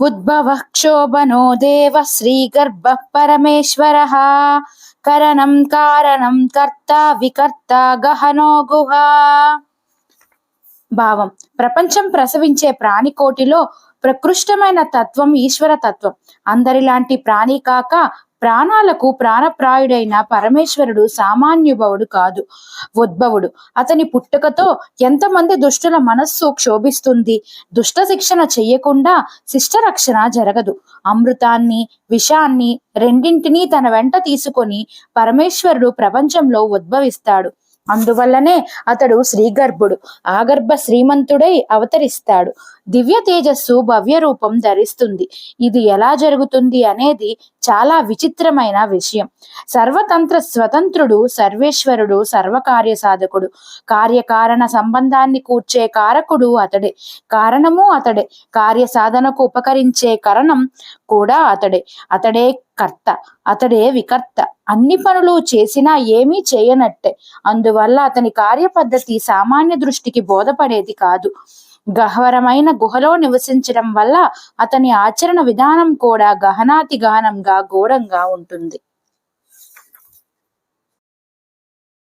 ఉద్భవః క్షోభనో దేవ శ్రీగర్భ పరమేశ్వర కరణం కారణం కర్త వికర్త గహనో గుహ. భావం: ప్రపంచం ప్రసవించే ప్రాణికోటిలో ప్రకృష్టమైన తత్వం ఈశ్వర తత్వం. అందరిలాంటి ప్రాణి కాక ప్రాణాలకు ప్రాణప్రాయుడైన పరమేశ్వరుడు సామాన్యుభవుడు కాదు, ఉద్భవుడు. అతని పుట్టుకతో ఎంతమంది దుష్టుల మనస్సు క్షోభిస్తుంది. దుష్ట శిక్షణ చెయ్యకుండా శిష్టరక్షణ జరగదు. అమృతాన్ని, విషాన్ని రెండింటినీ తన వెంట తీసుకొని పరమేశ్వరుడు ప్రపంచంలో ఉద్భవిస్తాడు. అందువల్లనే అతడు శ్రీగర్భుడు, ఆగర్భ శ్రీమంతుడై అవతరిస్తాడు. దివ్య తేజస్సు భవ్య రూపం ధరిస్తుంది. ఇది ఎలా జరుగుతుంది అనేది చాలా విచిత్రమైన విషయం. సర్వతంత్ర స్వతంత్రుడు సర్వేశ్వరుడు, సర్వకార్య సాధకుడు. కార్యకారణ సంబంధాన్ని కూర్చే కారకుడు అతడే, కారణము అతడే, కార్య సాధనకు ఉపకరించే కరణం కూడా అతడే. అతడే కర్త, అతడే వికర్త. అన్ని పనులు చేసినా ఏమీ చేయనట్టే. అందువల్ల అతని కార్యపద్ధతి సామాన్య దృష్టికి బోధపడేది కాదు. గహ్వరమైన గుహలో నివసించడం వల్ల అతని ఆచరణ విధానం కూడా గహనాతి గహనంగా గూఢంగా ఉంటుంది.